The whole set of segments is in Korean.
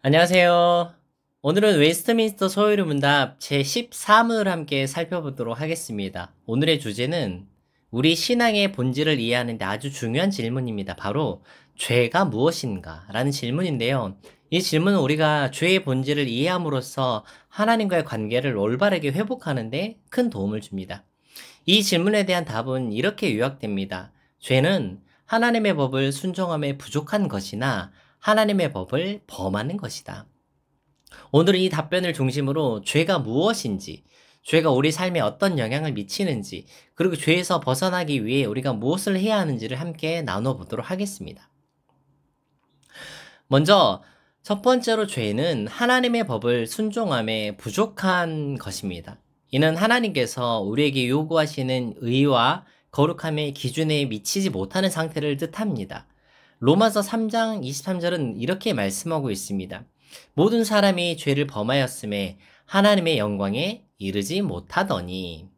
안녕하세요. 오늘은 웨스트민스터 소요리 문답 제13문을 함께 살펴보도록 하겠습니다. 오늘의 주제는 우리 신앙의 본질을 이해하는 데 아주 중요한 질문입니다. 바로 죄가 무엇인가? 라는 질문인데요. 이 질문은 우리가 죄의 본질을 이해함으로써 하나님과의 관계를 올바르게 회복하는 데 큰 도움을 줍니다. 이 질문에 대한 답은 이렇게 요약됩니다. 죄는 하나님의 법을 순종함에 부족한 것이나 하나님의 법을 범하는 것이다. 오늘은 이 답변을 중심으로 죄가 무엇인지, 죄가 우리 삶에 어떤 영향을 미치는지, 그리고 죄에서 벗어나기 위해 우리가 무엇을 해야 하는지를 함께 나눠보도록 하겠습니다. 먼저 첫 번째로 죄는 하나님의 법을 순종함에 부족한 것입니다. 이는 하나님께서 우리에게 요구하시는 의와 거룩함의 기준에 미치지 못하는 상태를 뜻합니다. 로마서 3장 23절은 이렇게 말씀하고 있습니다. 모든 사람이 죄를 범하였음에 하나님의 영광에 이르지 못하더니.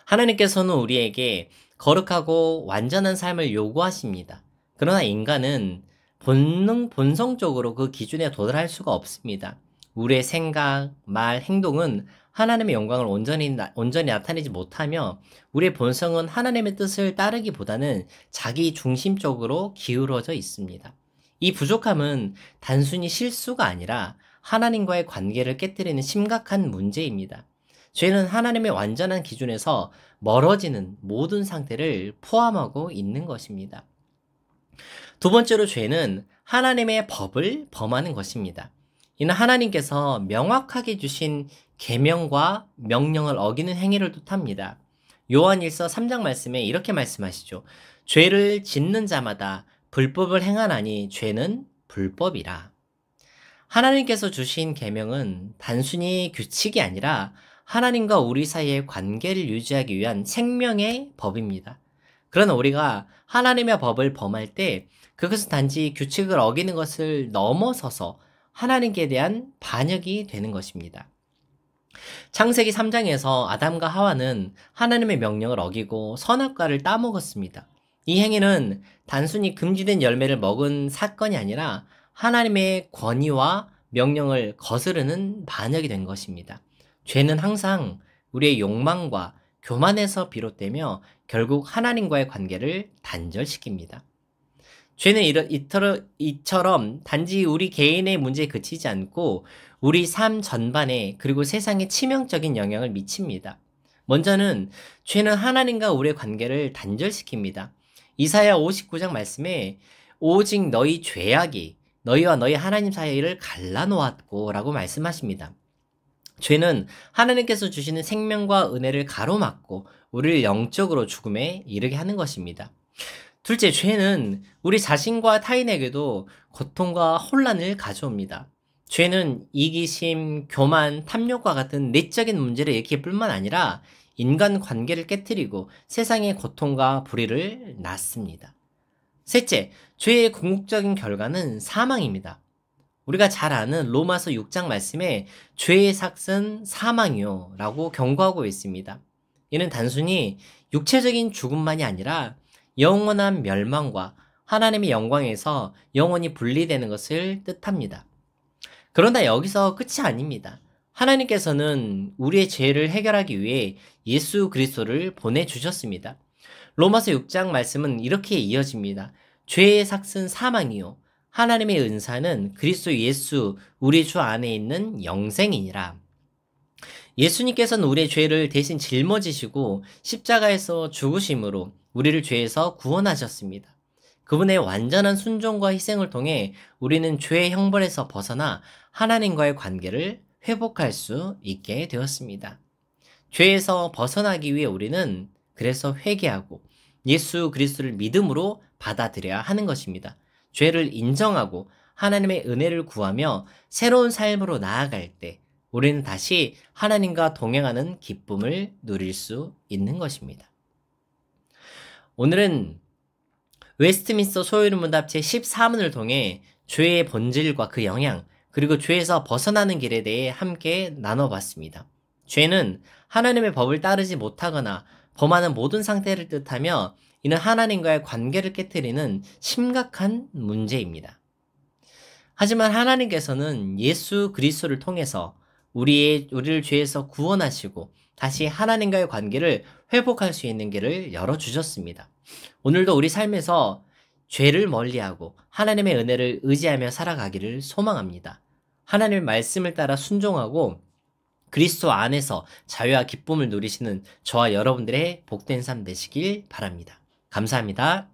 하나님께서는 우리에게 거룩하고 완전한 삶을 요구하십니다. 그러나 인간은 본성적으로 그 기준에 도달할 수가 없습니다. 우리의 생각, 말, 행동은 하나님의 영광을 온전히 나타내지 못하며 우리의 본성은 하나님의 뜻을 따르기보다는 자기 중심적으로 기울어져 있습니다. 이 부족함은 단순히 실수가 아니라 하나님과의 관계를 깨뜨리는 심각한 문제입니다. 죄는 하나님의 완전한 기준에서 멀어지는 모든 상태를 포함하고 있는 것입니다. 두 번째로 죄는 하나님의 법을 범하는 것입니다. 이는 하나님께서 명확하게 주신 계명과 명령을 어기는 행위를 뜻합니다. 요한일서 3장 말씀에 이렇게 말씀하시죠. 죄를 짓는 자마다 불법을 행하나니 죄는 불법이라. 하나님께서 주신 계명은 단순히 규칙이 아니라 하나님과 우리 사이의 관계를 유지하기 위한 생명의 법입니다. 그러나 우리가 하나님의 법을 범할 때 그것은 단지 규칙을 어기는 것을 넘어서서 하나님께 대한 반역이 되는 것입니다. 창세기 3장에서 아담과 하와는 하나님의 명령을 어기고 선악과를 따먹었습니다. 이 행위는 단순히 금지된 열매를 먹은 사건이 아니라 하나님의 권위와 명령을 거스르는 반역이 된 것입니다. 죄는 항상 우리의 욕망과 교만에서 비롯되며 결국 하나님과의 관계를 단절시킵니다. 죄는 이처럼 단지 우리 개인의 문제에 그치지 않고 우리 삶 전반에 그리고 세상에 치명적인 영향을 미칩니다. 먼저는 죄는 하나님과 우리의 관계를 단절시킵니다. 이사야 59장 말씀에 오직 너희 죄악이 너희와 너희 하나님 사이를 갈라놓았고 라고 말씀하십니다. 죄는 하나님께서 주시는 생명과 은혜를 가로막고 우리를 영적으로 죽음에 이르게 하는 것입니다. 둘째, 죄는 우리 자신과 타인에게도 고통과 혼란을 가져옵니다. 죄는 이기심, 교만, 탐욕과 같은 내적인 문제를 일으킬 뿐만 아니라 인간 관계를 깨뜨리고 세상의 고통과 불의를 낳습니다. 셋째, 죄의 궁극적인 결과는 사망입니다. 우리가 잘 아는 로마서 6장 말씀에 죄의 삭은 사망이요 라고 경고하고 있습니다. 이는 단순히 육체적인 죽음만이 아니라 영원한 멸망과 하나님의 영광에서 영원히 분리되는 것을 뜻합니다. 그러나 여기서 끝이 아닙니다. 하나님께서는 우리의 죄를 해결하기 위해 예수 그리스도를 보내주셨습니다. 로마서 6장 말씀은 이렇게 이어집니다. 죄의 삭은 사망이요 하나님의 은사는 그리스도 예수 우리 주 안에 있는 영생이니라. 예수님께서는 우리의 죄를 대신 짊어지시고 십자가에서 죽으심으로 우리를 죄에서 구원하셨습니다. 그분의 완전한 순종과 희생을 통해 우리는 죄의 형벌에서 벗어나 하나님과의 관계를 회복할 수 있게 되었습니다. 죄에서 벗어나기 위해 우리는 그래서 회개하고 예수 그리스도를 믿음으로 받아들여야 하는 것입니다. 죄를 인정하고 하나님의 은혜를 구하며 새로운 삶으로 나아갈 때 우리는 다시 하나님과 동행하는 기쁨을 누릴 수 있는 것입니다. 오늘은 웨스트민스터 소요리 문답 제14문을 통해 죄의 본질과 그 영향, 그리고 죄에서 벗어나는 길에 대해 함께 나눠봤습니다. 죄는 하나님의 법을 따르지 못하거나 범하는 모든 상태를 뜻하며 이는 하나님과의 관계를 깨뜨리는 심각한 문제입니다. 하지만 하나님께서는 예수 그리스도를 통해서 우리를 죄에서 구원하시고 다시 하나님과의 관계를 회복할 수 있는 길을 열어주셨습니다. 오늘도 우리 삶에서 죄를 멀리하고 하나님의 은혜를 의지하며 살아가기를 소망합니다. 하나님의 말씀을 따라 순종하고 그리스도 안에서 자유와 기쁨을 누리시는 저와 여러분들의 복된 삶 되시길 바랍니다. 감사합니다.